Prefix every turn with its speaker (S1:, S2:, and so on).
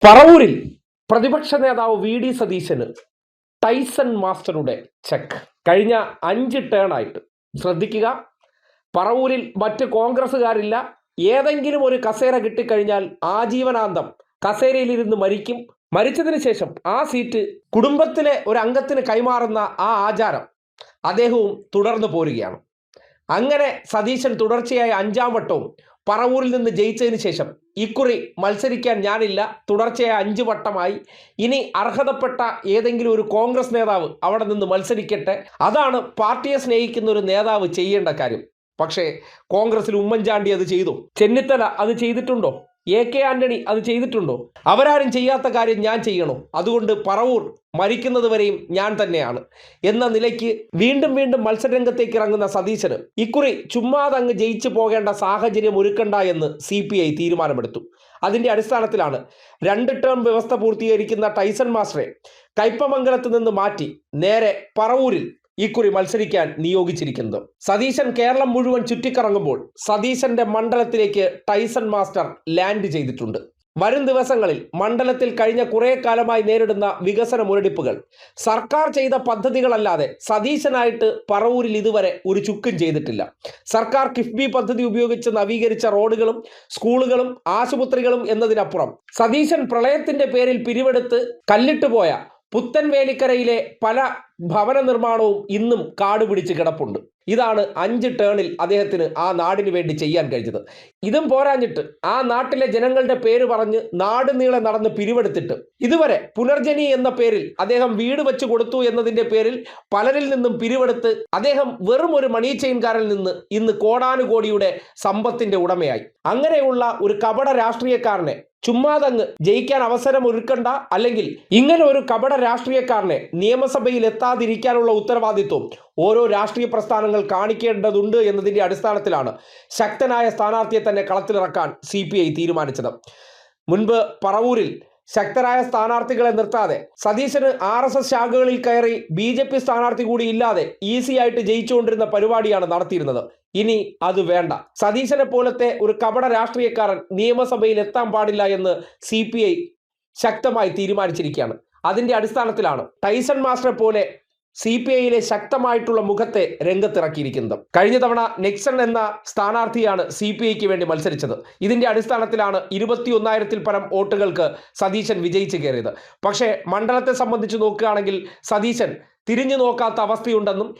S1: പറവൂരിൽ പ്രതിപക്ഷ നേതാവ് V D സതീശന് Tyson മാസ്റ്ററുടെ ചെക്ക് കഴിഞ്ഞ 5 ടേണായിട്ട്. ശ്രദ്ധിക്കുക, പറവൂരിൽ മറ്റ് കോൺഗ്രസ്സുകാരില്ല. ഏതെങ്കിലും ഒരു കസേര കിട്ടിക്കഴിഞ്ഞാൽ ആജീവനാന്തം കസേരയിലിരുന്ന് മരിക്കും. മരിച്ചതിന് ശേഷം ആ സീറ്റ് കുടുംബത്തിലെ ഒരു അംഗത്തിന് കൈമാറുന്ന ആ ആചാരം അദ്ദേഹവും തുടർന്നു പോരുകയാണ്. അങ്ങനെ സതീശൻ തുടർച്ചയായ 5-ാം വട്ടവും പറവൂരിൽ നിന്ന് ജയിച്ചതിന് ശേഷം ഇക്കുറി മത്സരിക്കാൻ ഞാനില്ല, തുടർച്ചയായ 5 വട്ടമായി, ഇനി അർഹതപ്പെട്ട ഏതെങ്കിലും ഒരു കോൺഗ്രസ് നേതാവ് അവിടെ നിന്ന് മത്സരിക്കട്ടെ, അതാണ് പാർട്ടിയെ സ്നേഹിക്കുന്ന ഒരു നേതാവ് ചെയ്യേണ്ട കാര്യം. പക്ഷേ കോൺഗ്രസിൽ ഉമ്മൻചാണ്ടി അത് ചെയ്തു, ചെന്നിത്തല അത് ചെയ്തിട്ടുണ്ടോ, AK ആന്റണി അത് ചെയ്തിട്ടുണ്ടോ? അവരാരും ചെയ്യാത്ത കാര്യം ഞാൻ ചെയ്യണോ? അതുകൊണ്ട് പറവൂർ മരിക്കുന്നത് വരെയും ഞാൻ തന്നെയാണ് എന്ന നിലയ്ക്ക് വീണ്ടും വീണ്ടും മത്സരരംഗത്തേക്ക് ഇറങ്ങുന്ന സതീശന് ഇക്കുറി ചുമ്മാതങ്ങ് ജയിച്ചു പോകേണ്ട സാഹചര്യം ഒരുക്കണ്ട എന്ന് CPI തീരുമാനമെടുത്തു. അതിൻ്റെ അടിസ്ഥാനത്തിലാണ് 2 ടേം വ്യവസ്ഥ പൂർത്തീകരിക്കുന്ന ടൈസൺ മാസ്റ്ററെ കയ്പമംഗലത്ത് നിന്ന് മാറ്റി നേരെ പറവൂരിൽ ഇക്കുറി മത്സരിക്കാൻ നിയോഗിച്ചിരിക്കുന്നത്. സതീശൻ കേരളം മുഴുവൻ ചുറ്റിക്കറങ്ങുമ്പോൾ സതീശന്റെ മണ്ഡലത്തിലേക്ക് ടൈസൺ മാസ്റ്റർ ലാൻഡ് ചെയ്തിട്ടുണ്ട്. വരും ദിവസങ്ങളിൽ മണ്ഡലത്തിൽ കഴിഞ്ഞ കുറേ കാലമായി നേരിടുന്ന വികസന മുരടിപ്പുകൾ, സർക്കാർ ചെയ്ത പദ്ധതികളല്ലാതെ സതീശനായിട്ട് പറവൂരിൽ ഇതുവരെ ഒരു ചുക്കും ചെയ്തിട്ടില്ല. സർക്കാർ കിഫ്ബി പദ്ധതി ഉപയോഗിച്ച് നവീകരിച്ച റോഡുകളും സ്കൂളുകളും ആശുപത്രികളും എന്നതിനപ്പുറം സതീശൻ പ്രളയത്തിന്റെ പേരിൽ പിരിവെടുത്ത് കല്ലിട്ടുപോയ പുത്തൻവേലിക്കരയിലെ പല ഭവന നിർമ്മാണവും ഇന്നും കാട് പിടിച്ച് കിടപ്പുണ്ട്. ഇതാണ് 5 ടേണിൽ അദ്ദേഹത്തിന് ആ നാടിന് വേണ്ടി ചെയ്യാൻ കഴിഞ്ഞത്. ഇതും പോരാഞ്ഞിട്ട് ആ നാട്ടിലെ ജനങ്ങളുടെ പേര് പറഞ്ഞ് നാട് നീളെ നടന്ന് പിരിവെടുത്തിട്ട് ഇതുവരെ പുനർജനി എന്ന പേരിൽ അദ്ദേഹം വീട് വെച്ച് കൊടുത്തു എന്നതിൻ്റെ പേരിൽ പലരിൽ നിന്നും പിരിവെടുത്ത് അദ്ദേഹം വെറും ഒരു മണി ചെയിൻകാരിൽ നിന്ന് ഇന്ന് കോടാനുകോടിയുടെ സമ്പത്തിന്റെ ഉടമയായി. അങ്ങനെയുള്ള ഒരു കപട രാഷ്ട്രീയക്കാരനെ ചുമ്മാതങ്ങ് ജയിക്കാൻ അവസരം ഒരുക്കണ്ട, അല്ലെങ്കിൽ ഇങ്ങനെ ഒരു കപട രാഷ്ട്രീയക്കാരനെ നിയമസഭയിൽ എത്താതിരിക്കാനുള്ള ഉത്തരവാദിത്വം ഓരോ രാഷ്ട്രീയ പ്രസ്ഥാനങ്ങൾ കാണിക്കേണ്ടതുണ്ട് എന്നതിൻ്റെ അടിസ്ഥാനത്തിലാണ് ശക്തനായ സ്ഥാനാർത്ഥിയെ തന്നെ കളത്തിലിറക്കാൻ CPI തീരുമാനിച്ചത്. മുൻപ് പറവൂരിൽ ശക്തരായ സ്ഥാനാർത്ഥികളെ നിർത്താതെ സതീശന് RSS ശാഖകളിൽ കയറി BJP സ്ഥാനാർത്ഥി കൂടി ഇല്ലാതെ ഈസി ആയിട്ട് ജയിച്ചുകൊണ്ടിരുന്ന പരിപാടിയാണ് നടത്തിയിരുന്നത്. ഇനി അത് വേണ്ട. സതീശനെ പോലത്തെ ഒരു കപട രാഷ്ട്രീയക്കാരൻ നിയമസഭയിൽ എത്താൻ പാടില്ല എന്ന് CPI ശക്തമായി തീരുമാനിച്ചിരിക്കുകയാണ്. അതിൻ്റെ അടിസ്ഥാനത്തിലാണ് ടൈസൺ മാസ്റ്ററെ പോലെ CPIയിലെ ശക്തമായിട്ടുള്ള മുഖത്തെ രംഗത്തിറക്കിയിരിക്കുന്നത്. കഴിഞ്ഞ തവണ നെക്സൺ എന്ന സ്ഥാനാർത്ഥിയാണ് CPIക്ക് വേണ്ടി മത്സരിച്ചത്. ഇതിൻ്റെ അടിസ്ഥാനത്തിലാണ് 21,000-ൽ പരം വോട്ടുകൾക്ക് സതീശൻ വിജയിച്ചു കയറിയത്. പക്ഷേ മണ്ഡലത്തെ സംബന്ധിച്ച് നോക്കുകയാണെങ്കിൽ സതീശൻ തിരിഞ്ഞു നോക്കാത്ത അവസ്ഥയുണ്ടെന്നും